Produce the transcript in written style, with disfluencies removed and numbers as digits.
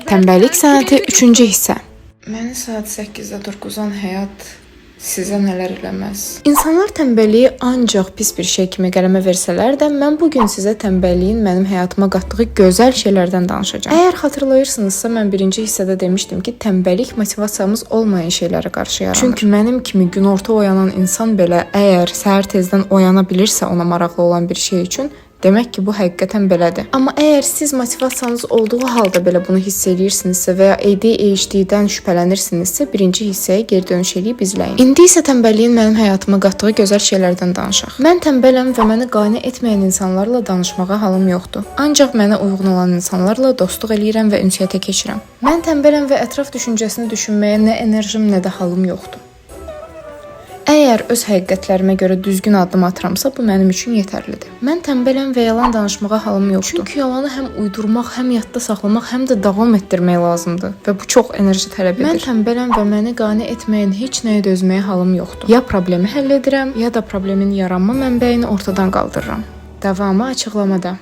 Tənbəllik sənəti 3-cü hissə. Məni saat 8-də durğuzan həyat sizə nələr eləməz. İnsanlar tənbəlliyi ancaq pis bir şey kimi qələmə versələr də, mən bugün sizə tənbəlliyin mənim həyatıma qatdığı gözəl şeylərdən danışacağam. Əgər xatırlayırsınızsa, mən birinci hissədə demişdim ki, tənbəllik motivasiyamız olmayan şeylərə qarşı yaranır. Çünki mənim kimi günorta oyanan insan belə əgər səhər tezdən oyana bilirsə ona maraqlı olan bir şey üçün, demək ki, bu həqiqətən belədir. Amma əgər siz motivasiyanız olduğu halda belə bunu hiss edirsinizsə və ya ADHD-dən şübhələnirsinizsə, birinci hissəyə geri dönüş edib izləyin. İndi isə tənbəlliyin mənim həyatıma qatdığı gözəl şeylərdən danışaq. Mən tənbələm və məni qane etməyən insanlarla danışmağa halım yoxdur. Ancaq mənə uyğun olan insanlarla dostluq eləyirəm və ünsiyyətə keçirəm. Mən tənbələm və ətraf düşüncəsini düşünməyə nə enerjim, nə də halım yoxdur. Əgər öz həqiqətlərimə görə düzgün addım atıramsa, bu mənim üçün yetərlidir. Mən tənbələm və yalan danışmağa halım yoxdur. Çünki yalanı həm uydurmaq, həm yadda saxlamaq, həm də davam etdirmək lazımdır və bu çox enerji tələb edir. Mən tənbələm və məni qane etməyən heç nəyə dözməyə halım yoxdur. Ya problemi həll edirəm, ya da problemin yaranma mənbəyini ortadan qaldırıram. Davamı açıqlamada.